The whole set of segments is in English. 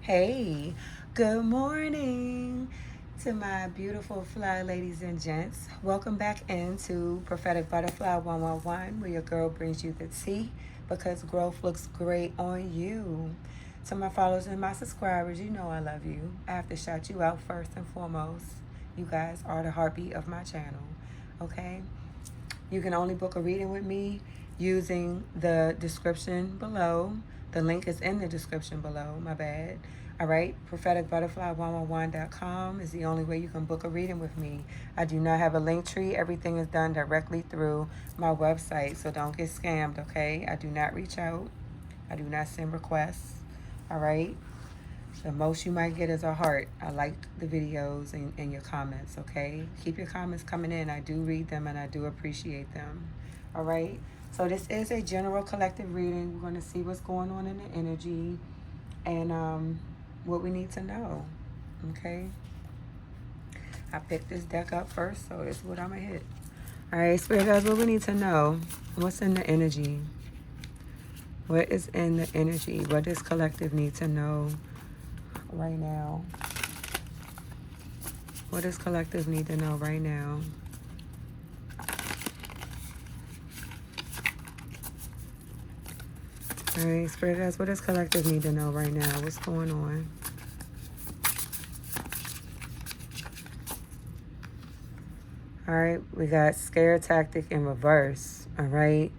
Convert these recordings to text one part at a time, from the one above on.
Hey, good morning to my beautiful fly ladies and gents. Welcome back into Prophetic Butterfly 111, where your girl brings you the tea because growth looks great on you. To my followers and my subscribers, you know I love you. I have to shout you out first and foremost. You guys are the heartbeat of my channel, okay? You can only book a reading with me using the description below. The link is in the description below, my bad. All right, propheticbutterfly111.com is the only way you can book a reading with me. I do not have a link tree. Everything is done directly through my website, so don't get scammed, okay? I do not reach out. I do not send requests. All right? The most you might get is a heart. I like the videos and your comments, okay? Keep your comments coming in. I do read them and I do appreciate them. All right? So this is a general collective reading. We're going to see what's going on in the energy and what we need to know, okay? I picked this deck up first, so this is what I'm going to hit. All right, Spirit guys, what we need to know. What's in the energy? What is in the energy? What does collective need to know right now? What does collective need to know right now? All right, Spirit guys, what does collective need to know right now? What's going on? All right, we got scare tactic in reverse. All right,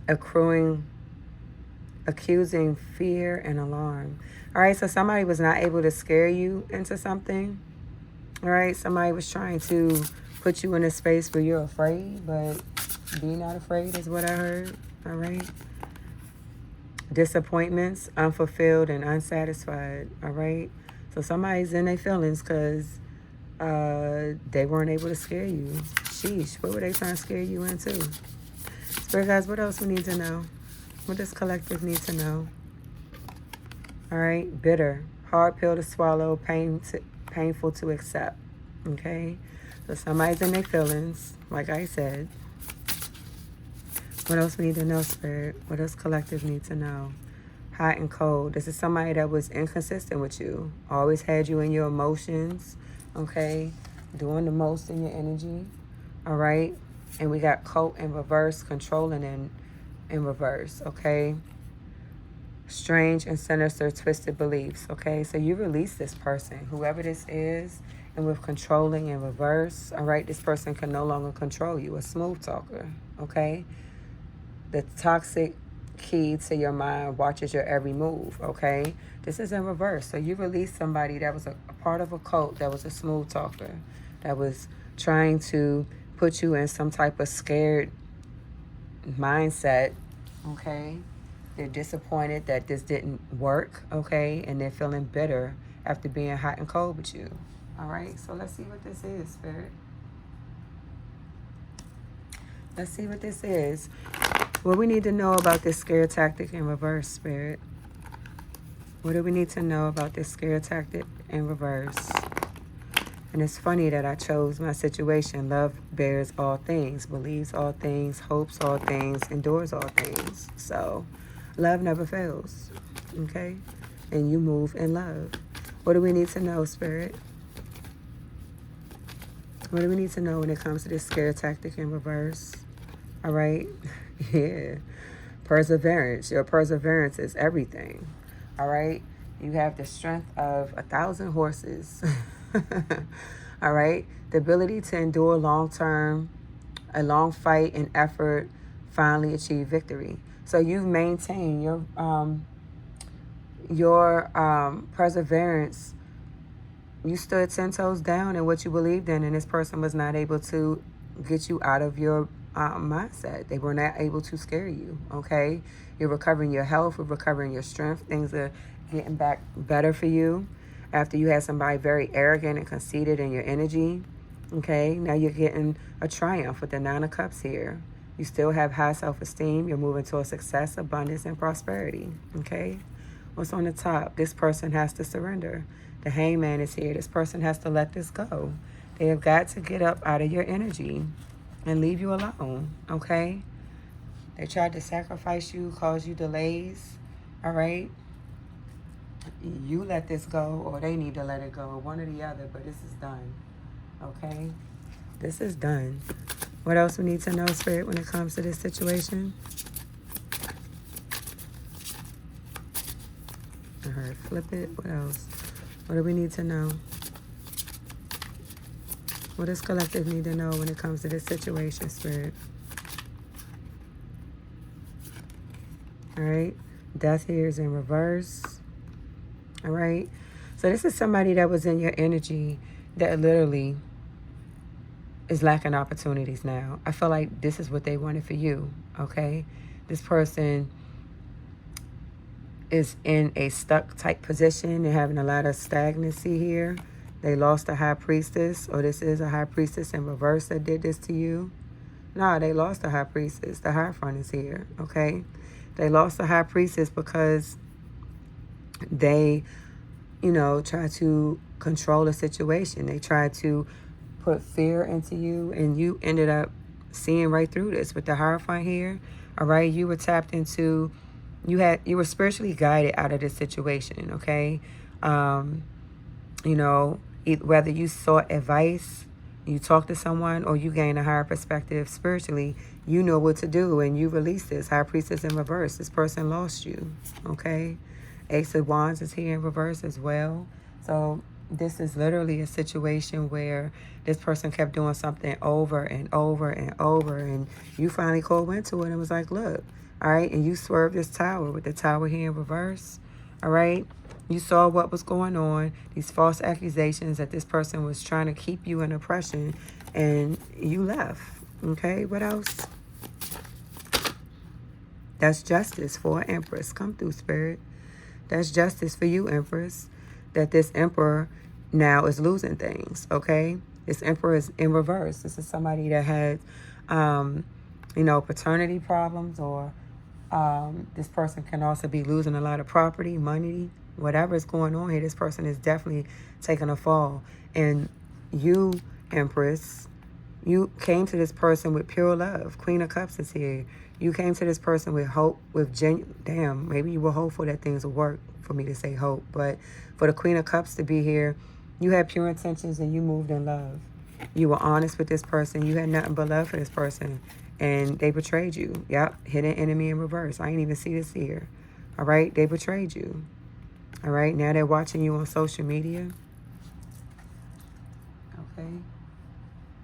accruing, accusing fear and alarm. All right, so somebody was not able to scare you into something. All right, somebody was trying to put you in a space where you're afraid, but be not afraid is what I heard. All right. Disappointments, unfulfilled and unsatisfied. All right. So somebody's in their feelings because they weren't able to scare you. Sheesh, what were they trying to scare you into? Spirit guys, what else we need to know? What does collective need to know? All right. Bitter, hard pill to swallow, painful to accept. Okay. So somebody's in their feelings, like I said. What else we need to know, Spirit? What does collective need to know? Hot and cold. This is somebody that was inconsistent with you. Always had you in your emotions, okay? Doing the most in your energy, all right? And we got cult in reverse, controlling in reverse, okay? Strange and sinister twisted beliefs, okay? So you release this person, whoever this is, and with controlling in reverse, all right? This person can no longer control you, a smooth talker, okay? The toxic key to your mind watches your every move, okay? This is in reverse. So you release somebody that was a part of a cult, that was a smooth talker, that was trying to put you in some type of scared mindset, okay? They're disappointed that this didn't work, okay? And they're feeling bitter after being hot and cold with you, all right? So let's see what this is, Spirit. Let's see what this is. What we need to know about this scare tactic in reverse, Spirit? What do we need to know about this scare tactic in reverse? And it's funny that I chose my situation. Love bears all things, believes all things, hopes all things, endures all things. So love never fails, okay? And you move in love. What do we need to know, Spirit? What do we need to know when it comes to this scare tactic in reverse? All right? Yeah. Perseverance. Your perseverance is everything. All right? You have the strength of 1,000 horses. All right? The ability to endure a long fight and effort, finally achieve victory. So you've maintained your perseverance. You stood 10 toes down in what you believed in, and this person was not able to get you out of your mindset. They were not able to scare you, okay? You're recovering your health, you're recovering your strength. Things are getting back better for you after you had somebody very arrogant and conceited in your energy, okay? Now you're getting a triumph with the Nine of Cups here. You still have high self-esteem. You're moving towards success, abundance, and prosperity, okay? What's on the top? This person has to surrender. The Hangman is here. This person has to let this go. They have got to get up out of your energy and leave you alone, okay? They tried to sacrifice you, cause you delays, all right? you let this go or they need to let it go. One or the other, but this is done. Okay? This is done. What else we need to know, Spirit, when it comes to this situation? I heard flip it. What else? What do we need to know? What does collective need to know when it comes to this situation, Spirit? All right. Death here is in reverse. All right. So this is somebody that was in your energy that literally is lacking opportunities now. I feel like this is what they wanted for you. Okay. This person is in a stuck type position. They're having a lot of stagnancy here. They lost a high priestess, or this is a high priestess in reverse that did this to you. No, they lost the high priestess. The Hierophant is here, okay? They lost the high priestess because they, tried to control the situation. They tried to put fear into you, and you ended up seeing right through this with the Hierophant here, all right? You were tapped into, you were spiritually guided out of this situation, okay? Whether you sought advice, you talked to someone, or you gained a higher perspective spiritually, you know what to do, and you release this. High Priestess in reverse. This person lost you, okay? Ace of Wands is here in reverse as well. So this is literally a situation where this person kept doing something over and over and over, and you finally called into it and was like, look, all right, and you swerved this tower with the tower here in reverse, all right? You saw what was going on, these false accusations that this person was trying to keep you in oppression, and you left, okay? What else? That's justice for an Empress. Come through, Spirit. That's justice for you, Empress, that this Emperor now is losing things, okay? This Emperor is in reverse. This is somebody that had, paternity problems, or this person can also be losing a lot of property, money, whatever is going on here. This person is definitely taking a fall. And you, Empress, you came to this person with pure love. Queen of Cups is here. You came to this person with hope, with genuine, maybe you were hopeful that things would work, for me to say hope. But for the Queen of Cups to be here, you had pure intentions and you moved in love. You were honest with this person. You had nothing but love for this person. And they betrayed you. Yep, hidden enemy in reverse. I ain't even see this here. All right, they betrayed you. All right, now they're watching you on social media. Okay.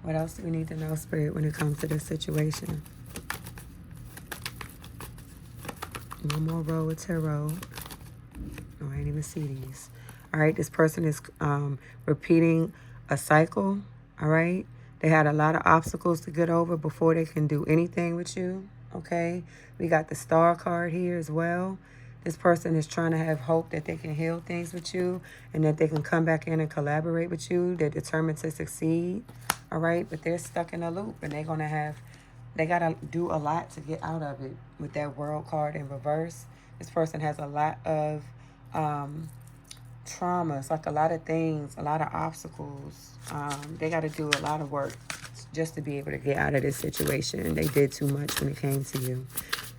What else do we need to know, Spirit, when it comes to this situation? One more row with tarot. Oh, I ain't even see these. All right, this person is repeating a cycle. All right. They had a lot of obstacles to get over before they can do anything with you, okay? We got the Star card here as well. This person is trying to have hope that they can heal things with you and that they can come back in and collaborate with you. They're determined to succeed, all right? But they're stuck in a loop, and they got to do a lot to get out of it with that World card in reverse. This person has a lot of traumas, like a lot of things, a lot of obstacles. They got to do a lot of work just to be able to get out of this situation. They did too much when it came to you.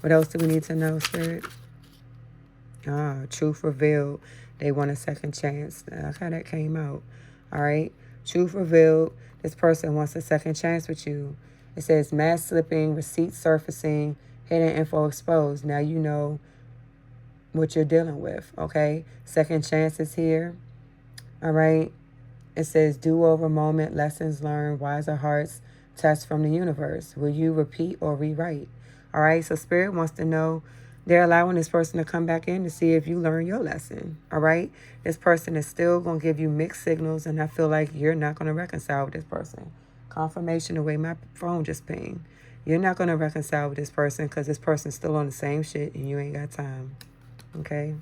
What else do we need to know, Spirit? Truth revealed. They want a second chance. Look how that came out. All right. Truth revealed. This person wants a second chance with you. It says mask slipping, receipts surfacing, hidden info exposed. Now you know what you're dealing with, okay? Second chances here, all right? It says do-over moment, lessons learned, wiser hearts, test from the universe. Will you repeat or rewrite? All right, so Spirit wants to know, they're allowing this person to come back in to see if you learn your lesson, all right? This person is still going to give you mixed signals, and I feel like you're not going to reconcile with this person. Confirmation the way my phone just pinged. You're not going to reconcile with this person because this person's still on the same shit and you ain't got time. Okay?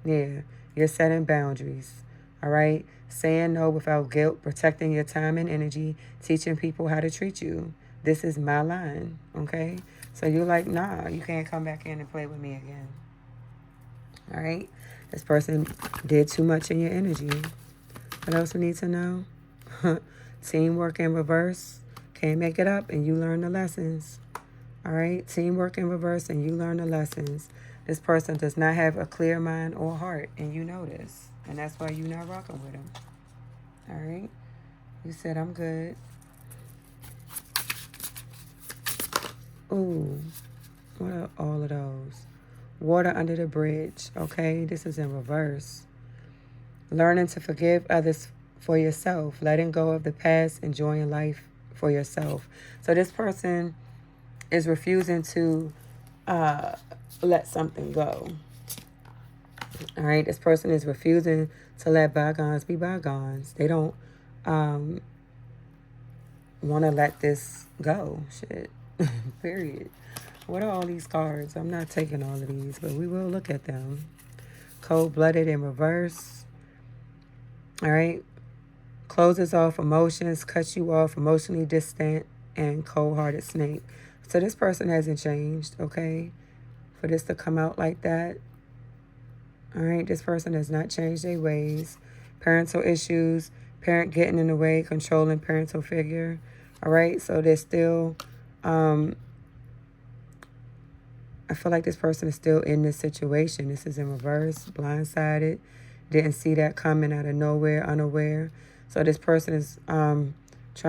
Yeah. You're setting boundaries. All right? Saying no without guilt, protecting your time and energy, teaching people how to treat you. This is my line. Okay? So you're like, nah, you can't come back in and play with me again. All right? This person did too much in your energy. What else we need to know? Teamwork in reverse. Can't make it up and you learn the lessons. All right? Teamwork in reverse and you learn the lessons. This person does not have a clear mind or heart, and you know this. And that's why you're not rocking with them. All right? You said, I'm good. Ooh, what are all of those? Water under the bridge, okay? This is in reverse. Learning to forgive others for yourself. Letting go of the past. Enjoying life for yourself. So this person is refusing to let something go. All right? This person is refusing to let bygones be bygones. They don't want to let this go. Shit. Period. What are all these cards? I'm not taking all of these, but we will look at them. Cold-blooded in reverse. All right. Closes off emotions, cuts you off, emotionally distant, and cold-hearted snake. So this person hasn't changed, okay? For this to come out like that. All right. This person has not changed their ways. Parental issues, parent getting in the way, controlling parental figure. All right. So they're still... I feel like this person is still in this situation. This is in reverse, blindsided. Didn't see that coming out of nowhere, unaware. So this person is trying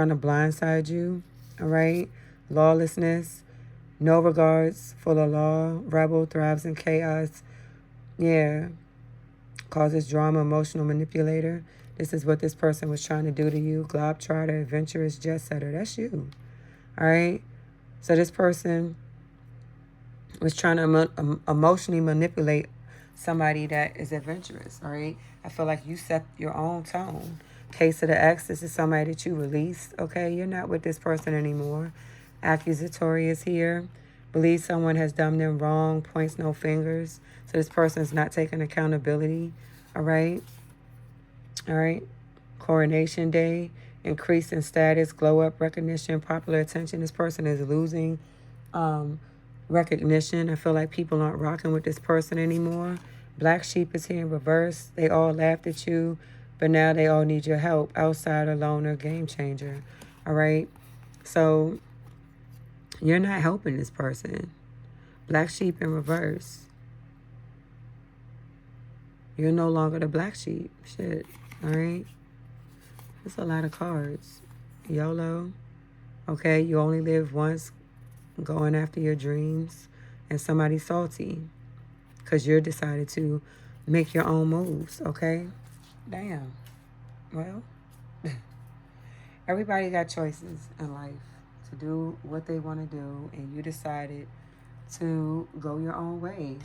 to blindside you, all right? Lawlessness, no regards for the law, rebel, thrives in chaos. Yeah, causes drama, emotional manipulator. This is what this person was trying to do to you. Globetrotter, adventurous, jet setter. That's you, all right? So this person was trying to emotionally manipulate somebody that is adventurous, all right? I feel like you set your own tone. Case of the X, this is somebody that you released, okay? You're not with this person anymore. Accusatory is here. Believe someone has done them wrong, points no fingers. So this person is not taking accountability, all right? All right? Coronation Day, increase in status, glow up, recognition, popular attention. This person is losing recognition. I feel like people aren't rocking with this person anymore. Black sheep is here in reverse. They all laughed at you, but now they all need your help. Outsider, loner, game changer. All right? So you're not helping this person. Black sheep in reverse. You're no longer the black sheep. Shit. All right? That's a lot of cards. YOLO. Okay? You only live once. Going after your dreams, and somebody salty because you're decided to make your own moves, okay? Damn. Well, everybody got choices in life to do what they want to do, and you decided to go your own way,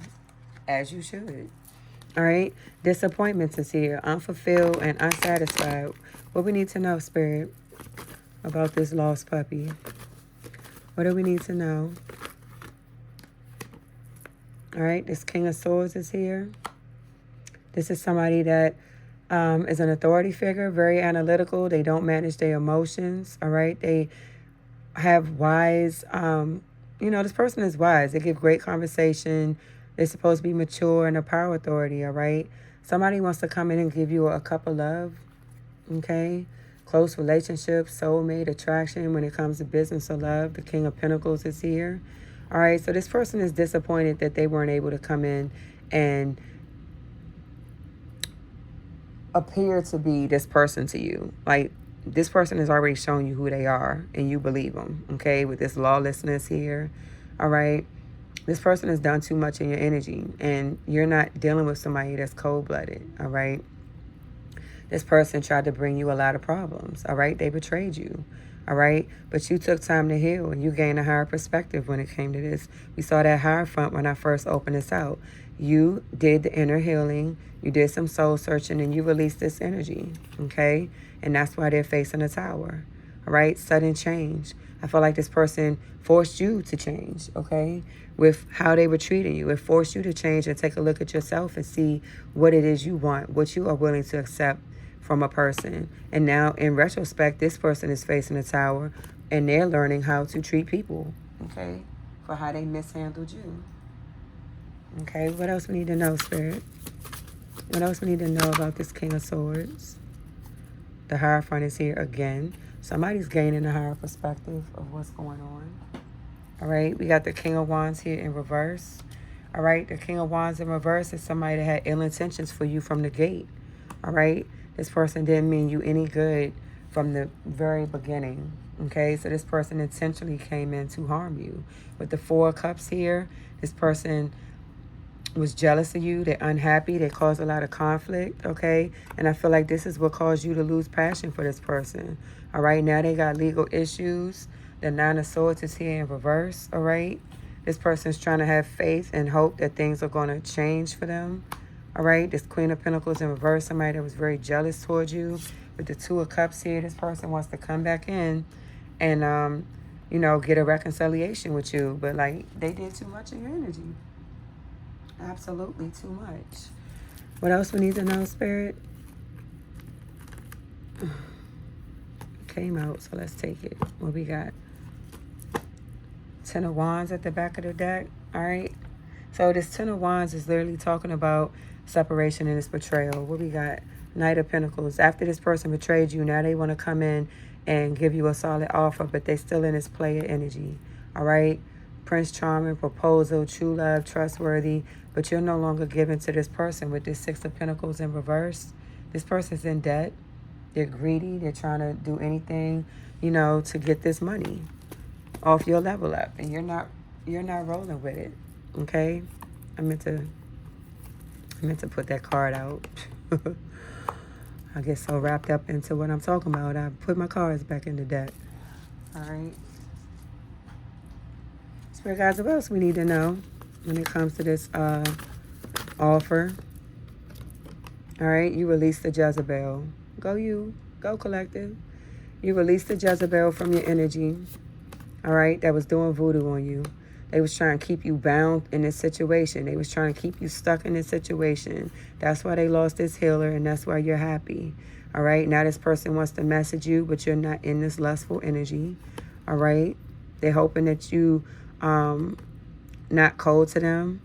as you should. All right? Disappointments is here. Unfulfilled and unsatisfied. What we need to know, Spirit, about this lost puppy? What do we need to know? All right, this King of Swords is here. This is somebody that is an authority figure, very analytical. They don't manage their emotions, all right? They have wise, this person is wise. They give great conversation. They're supposed to be mature and a power authority, all right? Somebody wants to come in and give you a cup of love, okay? Close relationships, soulmate, attraction when it comes to business or love. The King of Pentacles is here. All right, so this person is disappointed that they weren't able to come in and appear to be this person to you. Like, this person has already shown you who they are, and you believe them, okay? With this lawlessness here, all right? This person has done too much in your energy, and you're not dealing with somebody that's cold-blooded, all right? This person tried to bring you a lot of problems, all right? They betrayed you, all right? But you took time to heal, and you gained a higher perspective when it came to this. We saw that higher front when I first opened this out. You did the inner healing. You did some soul searching, and you released this energy, okay? And that's why they're facing a tower, all right? Sudden change. I feel like this person forced you to change, okay? With how they were treating you. It forced you to change and take a look at yourself and see what it is you want, what you are willing to accept from a person. And now, in retrospect, this person is facing a tower, and they're learning how to treat people, okay, for how they mishandled you. Okay, what else we need to know, Spirit? What else we need to know about this King of Swords? The Hierophant is here again. Somebody's gaining a higher perspective of what's going on. All right, we got the King of Wands here in reverse. All right. The King of Wands in reverse is somebody that had ill intentions for you from the gate. All right. This person didn't mean you any good from the very beginning. Okay. So this person intentionally came in to harm you. With the Four of Cups here, this person was jealous of you. They're unhappy. They caused a lot of conflict. Okay. And I feel like this is what caused you to lose passion for this person. All right. Now they got legal issues. The Nine of Swords is here in reverse. All right. This person's trying to have faith and hope that things are going to change for them. All right. This Queen of Pentacles in reverse. Somebody that was very jealous towards you. With the Two of Cups here, this person wants to come back in and, you know, get a reconciliation with you. But, like, they did too much of your energy. Absolutely too much. What else we need to know, Spirit? Came out, so let's take it. What we got? Ten of Wands at the back of the deck. All right. So this Ten of Wands is literally talking about separation and this betrayal. What we got? Knight of Pentacles. After this person betrayed you, now they want to come in and give you a solid offer, but they still in this player energy. All right. Prince Charming, proposal, true love, trustworthy, but you're no longer given to this person with this Six of Pentacles in reverse. This person's in debt. They're greedy. They're trying to do anything, you know, to get this money off your level up, and you're not rolling with it. Okay. I meant to put that card out. I get so wrapped up into what I'm talking about, I put my cards back in the deck. All right. Spirit guides, what else we need to know when it comes to this offer? All right. You release the Jezebel. Go you. Go collective. You release the Jezebel from your energy. All right, that was doing voodoo on you. They was trying to keep you bound in this situation. They was trying to keep you stuck in this situation. That's why they lost this healer, and that's why you're happy. All right, now this person wants to message you, but you're not in this lustful energy. All right, they're hoping that you not cold to them.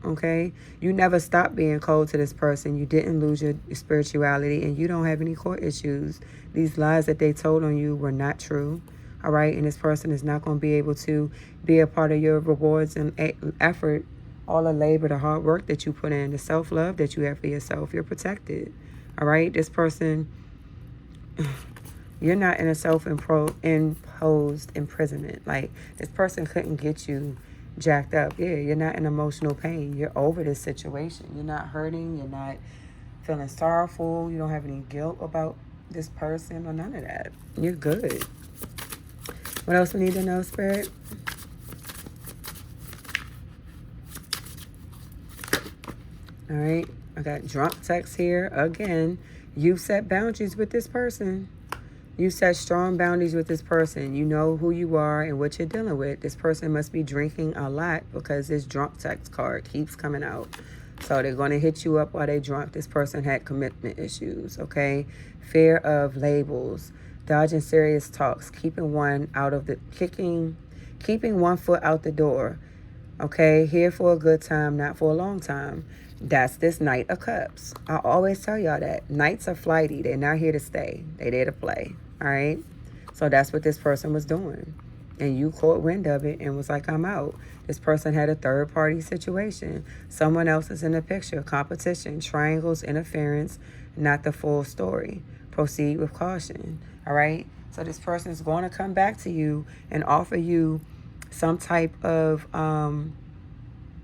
Okay, you never stopped being cold to this person. You didn't lose your spirituality, and you don't have any core issues. These lies that they told on you were not true. All right, and this person is not going to be able to be a part of your rewards and effort, all the labor, the hard work that you put in, the self-love that you have for yourself. You're protected. All right, this person, you're not in a self-imposed imprisonment. Like, this person couldn't get you jacked up. Yeah, you're not in emotional pain. You're over this situation. You're not hurting. You're not feeling sorrowful. You don't have any guilt about this person or none of that. You're good. What else we need to know, Spirit? All right. I got drunk text here. Again, you set boundaries with this person. You set strong boundaries with this person. You know who you are and what you're dealing with. This person must be drinking a lot because this drunk text card keeps coming out. So they're going to hit you up while they're drunk. This person had commitment issues, okay? Fear of labels. Dodging serious talks, keeping one foot out the door. Okay, here for a good time, not for a long time. That's this Knight of Cups. I always tell y'all that knights are flighty. They're not here to stay. They're there to play. All right. So that's what this person was doing, and you caught wind of it and was like, "I'm out." This person had a third-party situation. Someone else is in the picture. Competition, triangles, interference, not the full story. Proceed with caution. All right. So this person is going to come back to you and offer you some type of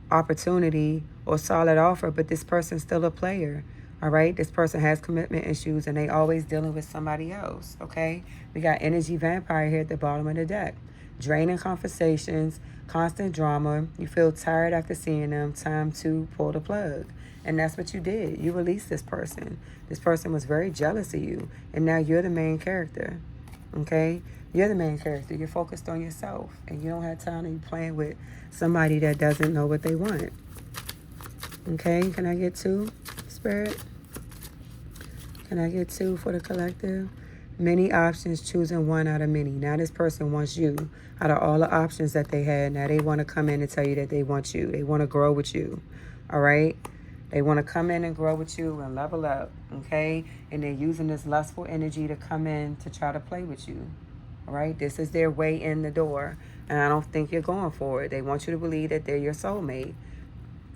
opportunity or solid offer, but this person's still a player. All right. This person has commitment issues and they always dealing with somebody else. Okay. We got energy vampire here at the bottom of the deck. Draining conversations, constant drama. You feel tired after seeing them. Time to pull the plug. And that's what you did. You released this person. This person was very jealous of you. And now you're the main character. Okay? You're the main character. You're focused on yourself. And you don't have time to be playing with somebody that doesn't know what they want. Okay? Can I get 2, Spirit? Can I get 2 for the collective? Many options, choosing one out of many. Now this person wants you. Out of all the options that they had, now they want to come in and tell you that they want you. They want to grow with you. All right? They want to come in and grow with you and level up, okay? And they're using this lustful energy to come in to try to play with you, all right? This is their way in the door, and I don't think you're going for it. They want you to believe that they're your soulmate,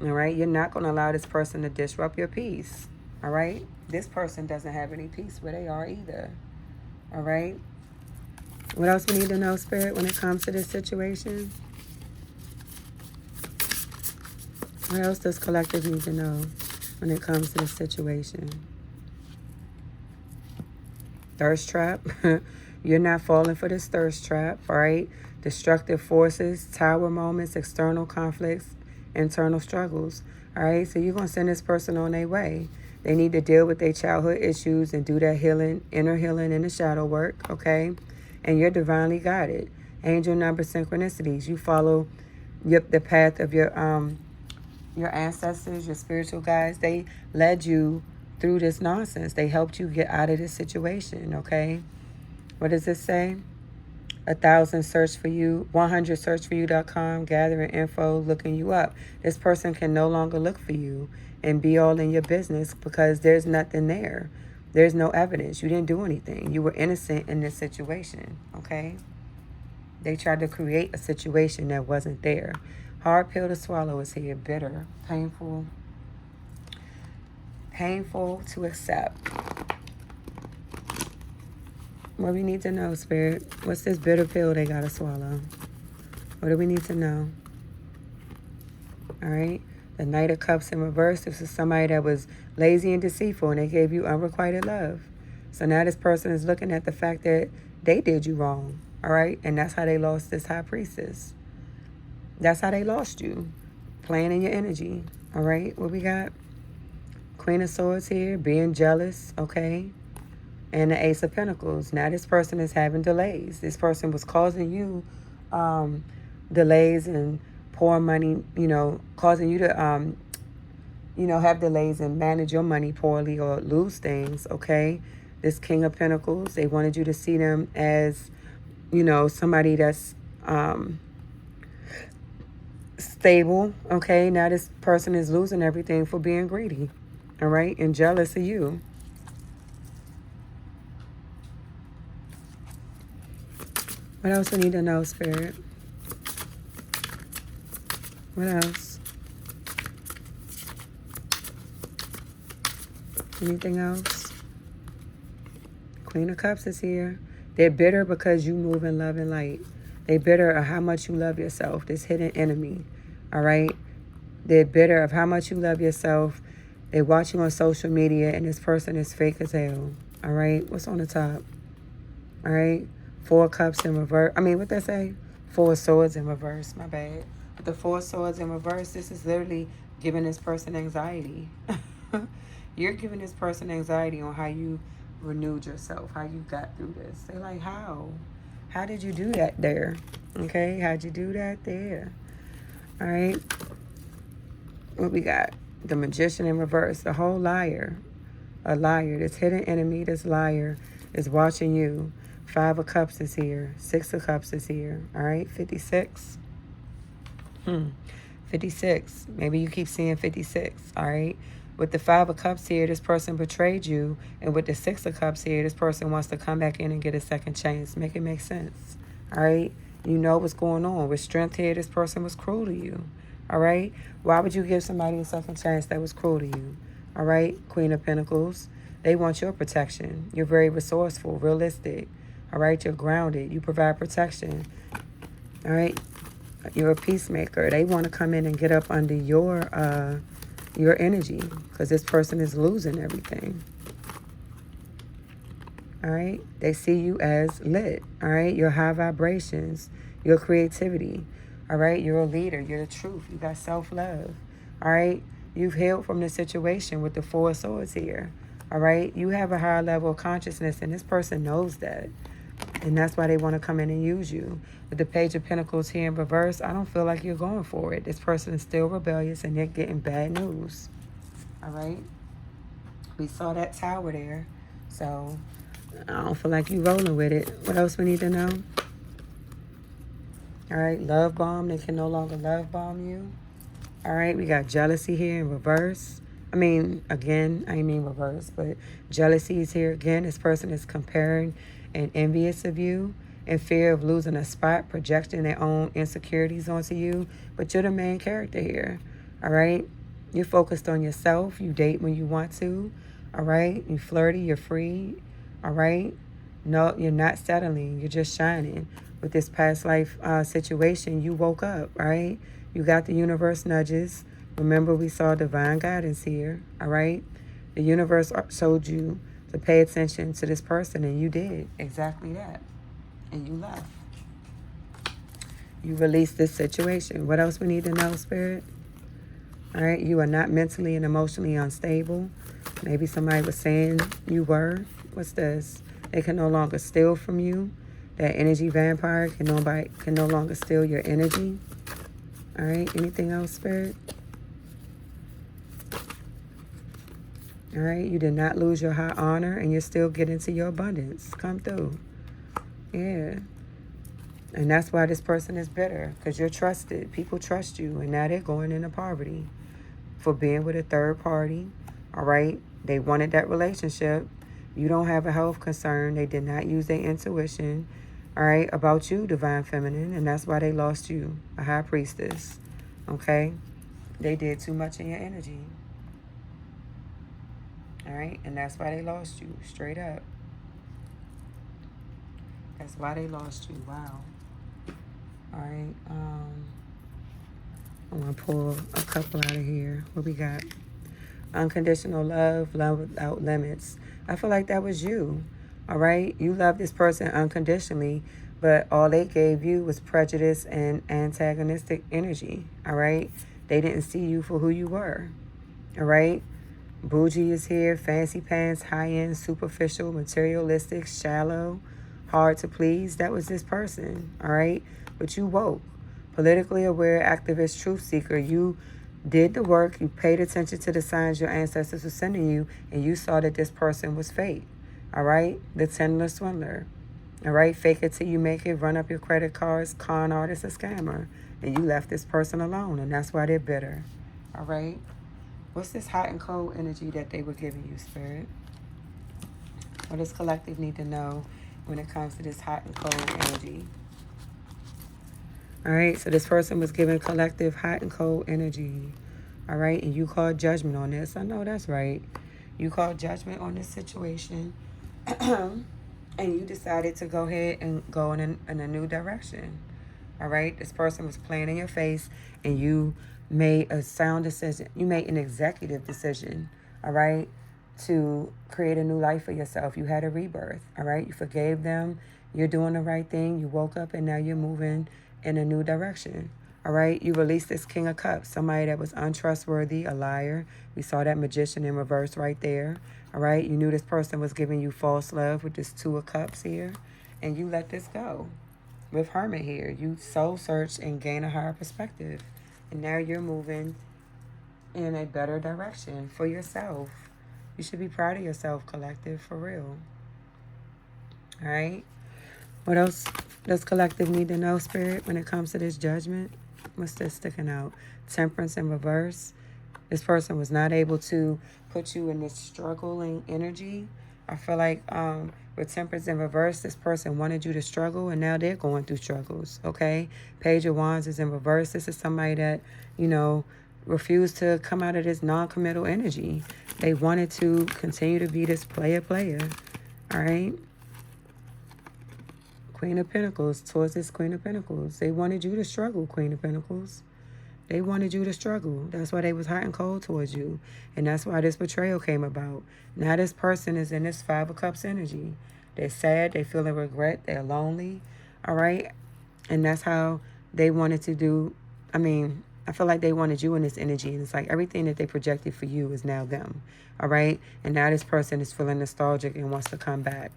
All right? You're not going to allow this person to disrupt your peace. All right? This person doesn't have any peace where they are either. All right? What else we need to know, Spirit, when it comes to this situation? What else does collective need to know when it comes to this situation? Thirst trap. You're not falling for this thirst trap, all right? Destructive forces, tower moments, external conflicts, internal struggles, all right? So you're going to send this person on their way. They need to deal with their childhood issues and do that healing, inner healing and the shadow work, okay? And you're divinely guided. Angel number synchronicities. You follow the path of your ancestors, your spiritual guides. They led you through this nonsense. They helped you get out of this situation, okay? What does this say? 1,000 search for you, 100 search for you.com, gathering info, looking you up. This person can no longer look for you and be all in your business because there's nothing there. There's no evidence. You didn't do anything. You were innocent in this situation, okay? They tried to create a situation that wasn't there. Hard pill to swallow is here. Bitter, painful to accept. What we need to know, Spirit? What's this bitter pill they got to swallow? What do we need to know? All right? The Knight of Cups in reverse. This is somebody that was lazy and deceitful and they gave you unrequited love. So now this person is looking at the fact that they did you wrong. All right? And that's how they lost this high priestess. That's how they lost you. Playing in your energy. All right? What we got? Queen of Swords here. Being jealous. Okay? And the Ace of Pentacles. Now this person is having delays. This person was causing you delays and poor money, causing you to, have delays and manage your money poorly or lose things, okay? This King of Pentacles, they wanted you to see them as, somebody that's stable, okay? Now this person is losing everything for being greedy, all right? And jealous of you. What else we need to know, Spirit? What else? Anything else? Queen of Cups is here. They're bitter because you move in love and light. They're bitter of how much you love yourself, this hidden enemy, all right? They're bitter of how much you love yourself. They watch you on social media, and this person is fake as hell, all right? What's on the top? All right? 4 Cups in reverse. What they say? 4 Swords in reverse. My bad. With the 4 Swords in reverse, this is literally giving this person anxiety. You're giving this person anxiety on how you renewed yourself, how you got through this. They're like, how? How did you do that there? Okay, how'd you do that there? All right. What we got? The Magician in reverse. The whole liar. A liar. This hidden enemy, this liar, is watching you. 5 of Cups is here. 6 of Cups is here. All right, 56. 56. Maybe you keep seeing 56. All right. With the 5 of Cups here, this person betrayed you. And with the 6 of Cups here, this person wants to come back in and get a second chance. Make it make sense. All right. You know what's going on. With Strength here, this person was cruel to you. All right. Why would you give somebody a second chance that was cruel to you? All right. Queen of Pentacles. They want your protection. You're very resourceful, realistic. All right, you're grounded. You provide protection. All right, you're a peacemaker. They want to come in and get up under your energy because this person is losing everything. All right, they see you as lit. All right, your high vibrations, your creativity. All right, you're a leader. You're the truth. You got self-love. All right, you've healed from the situation with the 4 Swords here. All right, you have a higher level of consciousness, and this person knows that. And that's why they want to come in and use you. With the Page of Pentacles here in reverse, I don't feel like you're going for it. This person is still rebellious and they're getting bad news. All right? We saw that tower there. So I don't feel like you rolling with it. What else we need to know? All right, love bomb. They can no longer love bomb you. All right, we got jealousy here in reverse. Again, I mean reverse, but jealousy is here again. This person is comparing and envious of you in fear of losing a spot, projecting their own insecurities onto you. But you're the main character here. All right? You're focused on yourself. You date when you want to. All right? You flirty. You're free. All right? No, you're not settling. You're just shining. With this past life situation, you woke up, right? You got the universe nudges. Remember, we saw divine guidance here, all right? The universe showed you to pay attention to this person, and you did exactly that. And you left. You released this situation. What else we need to know, Spirit? All right, you are not mentally and emotionally unstable. Maybe somebody was saying you were. What's this? They can no longer steal from you. That energy vampire can no longer steal your energy. All right, anything else, Spirit? All right, you did not lose your high honor and you're still getting to your abundance. Come through. Yeah. And that's why this person is bitter, because you're trusted. People trust you, and now they're going into poverty for being with a third party. All right, they wanted that relationship. You don't have a health concern. They did not use their intuition, all right, about you, divine feminine, and that's why they lost you, a high priestess. Okay, they did too much in your energy. All right, and that's why they lost you, straight up. That's why they lost you. Wow. All right, I'm gonna pull a couple out of here. What we got? Unconditional love, love without limits. I feel like that was you. All right, you love this person unconditionally, but all they gave you was prejudice and antagonistic energy. All right, they didn't see you for who you were. All right, bougie is here, fancy pants, high end, superficial, materialistic, shallow, hard to please. That was this person. All right, but you woke, politically aware, activist, truth seeker. You did the work, you paid attention to the signs your ancestors were sending you, and you saw that this person was fake. All right, the Tendler swindler. All right, fake it till you make it, run up your credit cards, con artist, a scammer, and you left this person alone, and that's why they're bitter. All right, what's this hot and cold energy that they were giving you, Spirit? What does collective need to know when it comes to this hot and cold energy? All right, so this person was giving collective hot and cold energy. All right, and you called judgment on this. I know that's right. You called judgment on this situation. And you decided to go ahead and go in a new direction. All right, this person was playing in your face, and you made a sound decision. You made an executive decision, all right, to create a new life for yourself. You had a rebirth, all right? You forgave them. You're doing the right thing. You woke up, and now you're moving in a new direction. All right, you released this King of Cups, somebody that was untrustworthy, a liar. We saw that Magician in reverse right there. All right, you knew this person was giving you false love with this Two of Cups here, and you let this go. With Hermit here, you soul searched and gain a higher perspective, and now you're moving in a better direction for yourself. You should be proud of yourself, collective, for real. All right. What else does collective need to know, Spirit, when it comes to this judgment? What's this sticking out? Temperance in reverse. This person was not able to put you in this struggling energy. I feel like with temperance in reverse, this person wanted you to struggle, and now they're going through struggles, okay? Page of Wands is in reverse. This is somebody that, refused to come out of this non-committal energy. They wanted to continue to be this player, all right? Queen of Pentacles towards this Queen of Pentacles. They wanted you to struggle, Queen of Pentacles. They wanted you to struggle. That's why they was hot and cold towards you. And that's why this betrayal came about. Now this person is in this Five of Cups energy. They're sad. They feel regret. They're lonely. All right? And that's how they wanted to do. I feel like they wanted you in this energy. And it's like everything that they projected for you is now them. All right? And now this person is feeling nostalgic and wants to come back.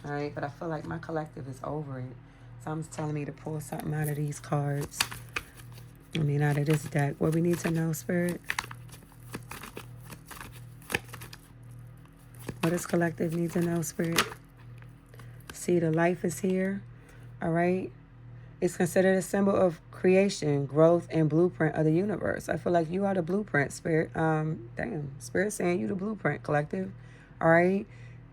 All right? But I feel like my collective is over it. Something's telling me to pull something out of these cards. Out of this deck. What we need to know, Spirit? What does collective need to know, Spirit? See, the life is here. All right? It's considered a symbol of creation, growth, and blueprint of the universe. I feel like you are the blueprint, Spirit. Spirit saying you the blueprint, collective. All right?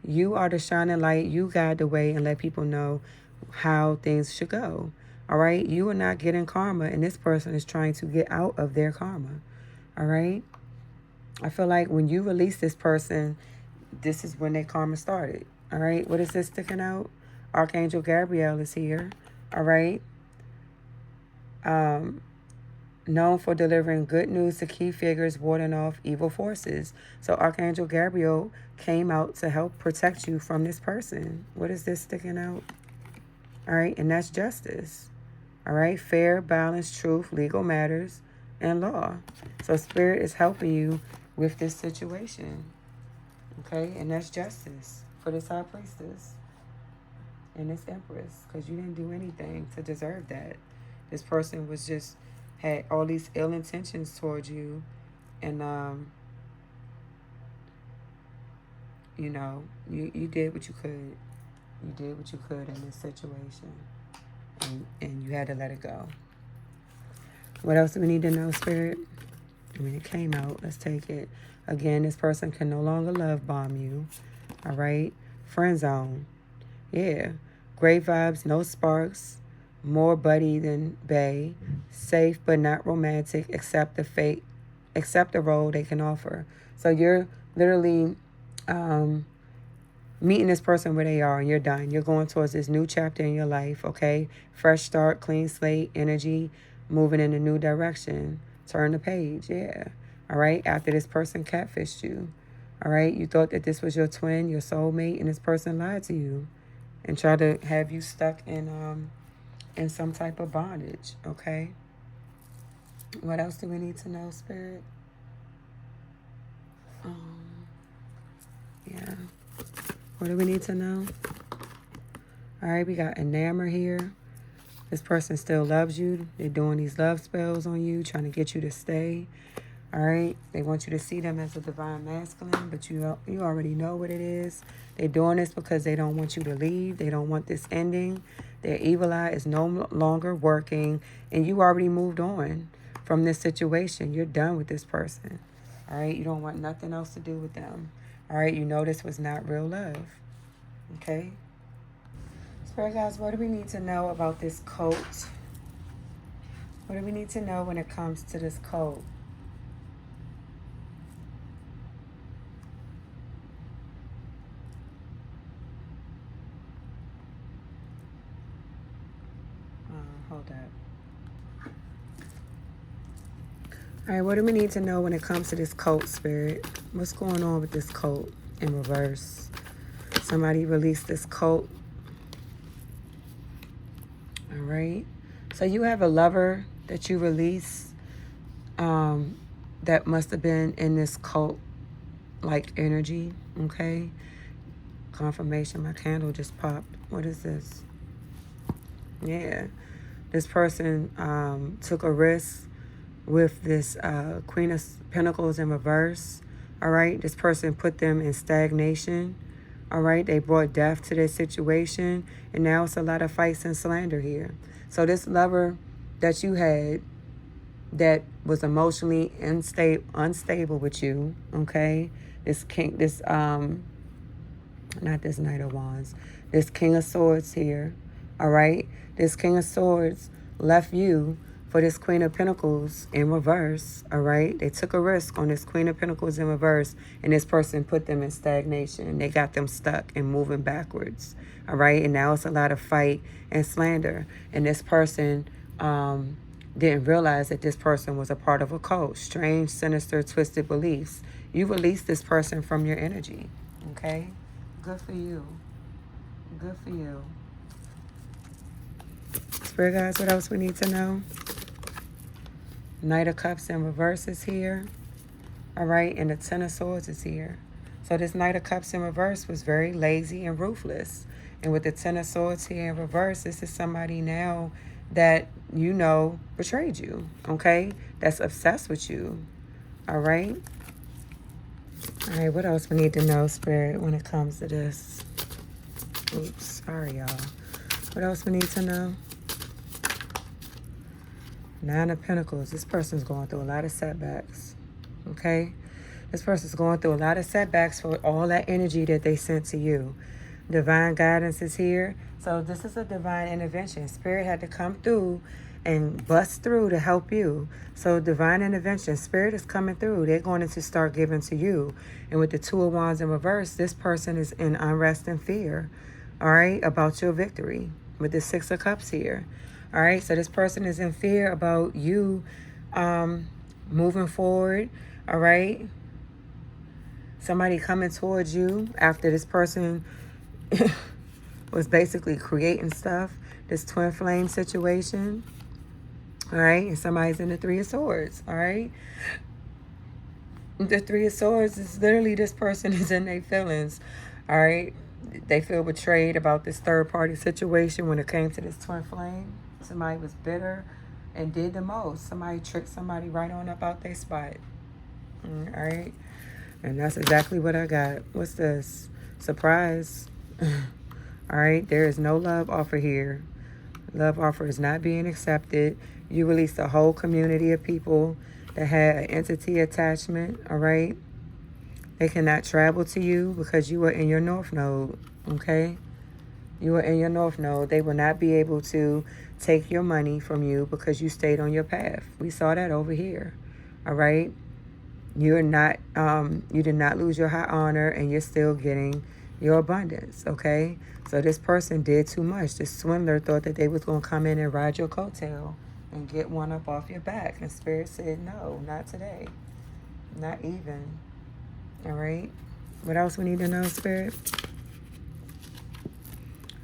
You are the shining light. You guide the way and let people know how things should go. All right? You are not getting karma, and this person is trying to get out of their karma. All right? I feel like when you release this person, this is when their karma started. All right? What is this sticking out? Archangel Gabriel is here. All right? Known for delivering good news to key figures, warding off evil forces. So Archangel Gabriel came out to help protect you from this person. What is this sticking out? All right, and that's justice. All right, fair, balanced, truth, legal matters, and law. So Spirit is helping you with this situation. Okay, and that's justice for this High Priestess and this Empress, because you didn't do anything to deserve that. This person was just had all these ill intentions towards you, and you know, you did what you could. You did what you could in this situation, and you had to let it go. What else do we need to know, Spirit? I mean, it came out. Let's take it. Again, this person can no longer love bomb you. All right? Friend zone. Yeah. Great vibes, no sparks. More buddy than bae. Safe but not romantic. Accept the role they can offer. So you're literally meeting this person where they are, and you're done. You're going towards this new chapter in your life, okay? Fresh start, clean slate, energy, moving in a new direction. Turn the page, yeah. All right? After this person catfished you, all right? You thought that this was your twin, your soulmate, and this person lied to you and tried to have you stuck in some type of bondage, okay? What else do we need to know, Spirit? Yeah. What do we need to know? All right, we got enamor here. This person still loves you. They're doing these love spells on you, trying to get you to stay. All right, they want you to see them as a divine masculine, but you already know what it is. They're doing this because they don't want you to leave. They don't want this ending. Their evil eye is no longer working, and you already moved on from this situation. You're done with this person. All right, you don't want nothing else to do with them. All right, you know this was not real love. Okay? Spirit guys, what do we need to know about this cult? What do we need to know when it comes to this cult? Hold up. All right, what do we need to know when it comes to this cult, Spirit? What's going on with this cult in reverse? Somebody released this cult. All right. So you have a lover that you release that must have been in this cult like energy. Okay. Confirmation. My candle just popped. What is this? Yeah. This person took a risk with this Queen of Pentacles in reverse. All right. This person put them in stagnation. All right. They brought death to their situation. And now it's a lot of fights and slander here. So this lover that you had that was emotionally unstable with you, okay? Not this Knight of Wands, this King of Swords here, all right? This King of Swords left you for this Queen of Pentacles in reverse, all right? They took a risk on this Queen of Pentacles in reverse, and this person put them in stagnation. They got them stuck and moving backwards, all right? And now it's a lot of fight and slander. And this person didn't realize that this person was a part of a cult. Strange, sinister, twisted beliefs. You release this person from your energy, okay? Good for you. Good for you. Spirit guys, what else we need to know? Knight of Cups in reverse is here. All right, and the Ten of Swords is here. So this Knight of Cups in reverse was very lazy and ruthless. And with the Ten of Swords here in reverse, this is somebody now that you know betrayed you, okay? That's obsessed with you, all right? All right, what else we need to know, Spirit, when it comes to this? Oops, sorry, y'all. What else we need to know? Nine of Pentacles. This person's going through a lot of setbacks, okay? This person's going through a lot of setbacks for all that energy that they sent to you. Divine guidance is here. So this is a divine intervention. Spirit had to come through and bust through to help you. So divine intervention, spirit is coming through. They're going to start giving to you. And with the Two of Wands in reverse, this person is in unrest and fear, all right, about your victory. With the Six of Cups here, all right. So this person is in fear about you moving forward, all right. Somebody coming towards you after this person was basically creating stuff. This twin flame situation. All right. And somebody's in the Three of Swords. All right. The Three of Swords is literally this person is in their feelings. All right. They feel betrayed about this third party situation when it came to this twin flame. Somebody was bitter and did the most. Somebody tricked somebody right on up out their spot. All right. And that's exactly what I got. What's this? Surprise. All right. There is no love offer here. Love offer is not being accepted. You released a whole community of people that had an entity attachment. All right. They cannot travel to you because you are in your North Node. Okay. You are in your North Node. They will not be able to take your money from you because you stayed on your path. We saw that over here. All right. You're not, you did not lose your high honor and you're still getting your abundance, okay? So this person did too much. This swindler thought that they was going to come in and ride your coattail and get one up off your back. And Spirit said, no, not today. Not even. All right? What else we need to know, Spirit?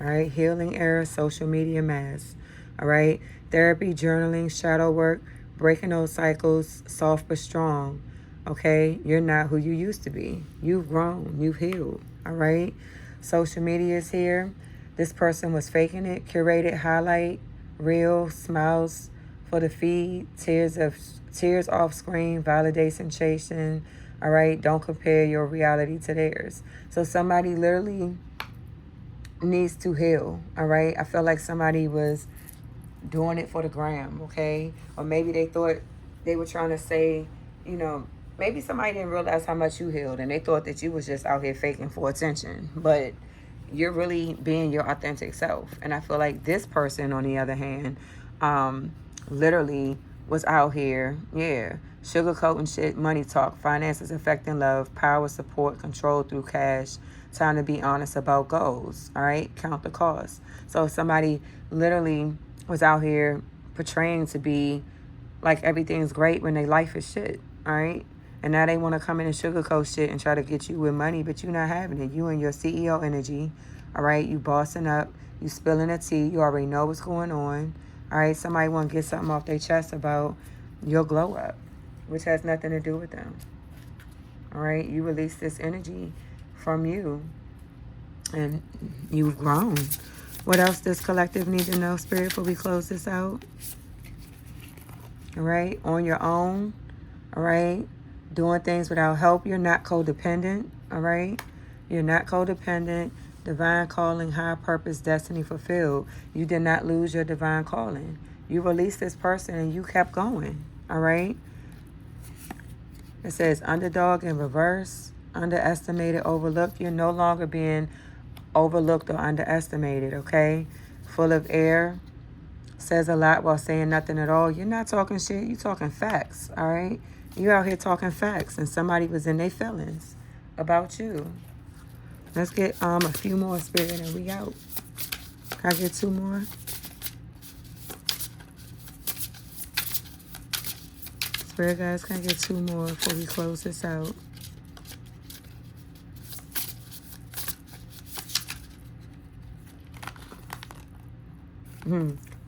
All right, healing era, social media mass. All right, therapy, journaling, shadow work, breaking those cycles, soft but strong. Okay, you're not who you used to be. You've grown, you've healed. All right, social media is here. This person was faking it, curated, highlight, real, smiles for the feed, tears off screen, validation chasing. All right, don't compare your reality to theirs. So somebody literally needs to heal. All right, I feel like somebody was doing it for the gram. Okay, or maybe they thought they were trying to say, you know, maybe somebody didn't realize how much you healed and they thought that you was just out here faking for attention, but you're really being your authentic self. And I feel like this person, on the other hand, literally was out here, sugarcoating shit, money talk, finances affecting love, power, support, control through cash, time to be honest about goals, all right? Count the cost. So somebody literally was out here portraying to be like everything's great when their life is shit, all right? And now they want to come in and sugarcoat shit and try to get you with money, but you're not having it. You and your CEO energy, all right? You bossing up, you spilling the tea, you already know what's going on, all right? Somebody want to get something off their chest about your glow up, which has nothing to do with them, all right? You release this energy from you, and you've grown. What else does collective need to know, Spirit, before we close this out? All right, on your own, all right, doing things without help. You're not codependent, all right? You're not codependent. Divine calling, high purpose, destiny fulfilled. You did not lose your divine calling. You released this person and you kept going, all right? It says underdog in reverse, underestimated, overlooked. You're no longer being overlooked or underestimated, okay? Full of air. Says a lot while saying nothing at all. You're not talking shit. You're talking facts, all right? You out here talking facts, and somebody was in their feelings about you. Let's get a few more, Spirit, and we out. Can I get two more? Spirit guys, can I get two more before we close this out?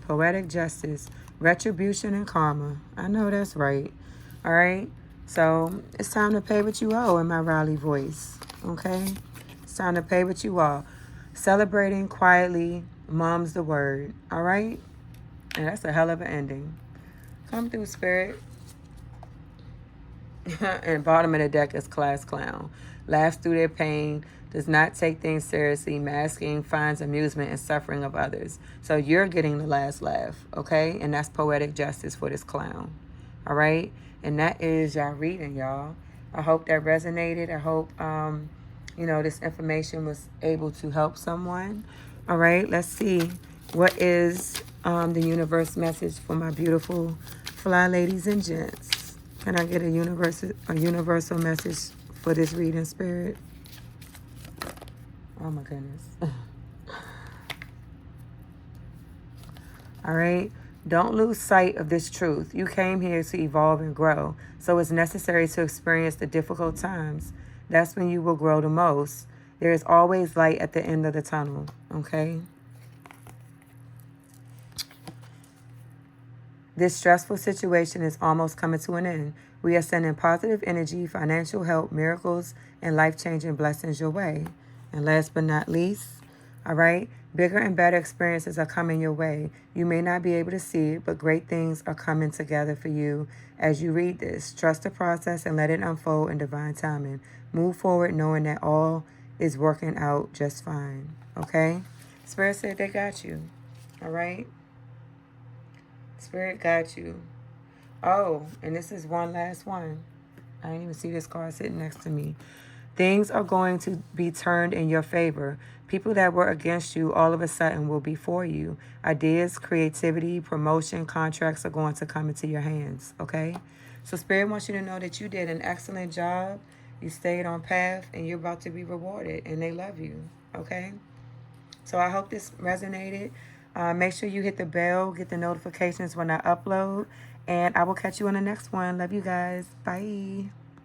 Poetic justice, retribution, and karma. I know that's right. All right. So it's time to pay what you owe in my Raleigh voice. Okay. It's time to pay what you owe. Celebrating quietly, mom's the word. All right. And that's a hell of an ending. Come through, Spirit. And bottom of the deck is class clown. Laughs through their pain, does not take things seriously, masking, finds amusement in suffering of others. So you're getting the last laugh, okay? And that's poetic justice for this clown, all right? And that is y'all reading, y'all. I hope that resonated. I hope you know, this information was able to help someone. All right, let's see. What is the universe message for my beautiful fly ladies and gents? Can I get a universal message for this reading, Spirit? Oh my goodness. All right. Don't lose sight of this truth. You came here to evolve and grow. So it's necessary to experience the difficult times. That's when you will grow the most. There is always light at the end of the tunnel. Okay. This stressful situation is almost coming to an end. We are sending positive energy, financial help, miracles, and life-changing blessings your way. And last but not least, all right, bigger and better experiences are coming your way. You may not be able to see it, but great things are coming together for you as you read this. Trust the process and let it unfold in divine timing. Move forward knowing that all is working out just fine. Okay? Spirit said they got you. All right? Spirit got you. Oh, and this is one last one. I didn't even see this card sitting next to me. Things are going to be turned in your favor. People that were against you all of a sudden will be for you. Ideas, creativity, promotion, contracts are going to come into your hands, okay? So Spirit wants you to know that you did an excellent job. You stayed on path and you're about to be rewarded and they love you, okay? So I hope this resonated. Make sure you hit the bell, get the notifications when I upload, and I will catch you on the next one. Love you guys. Bye.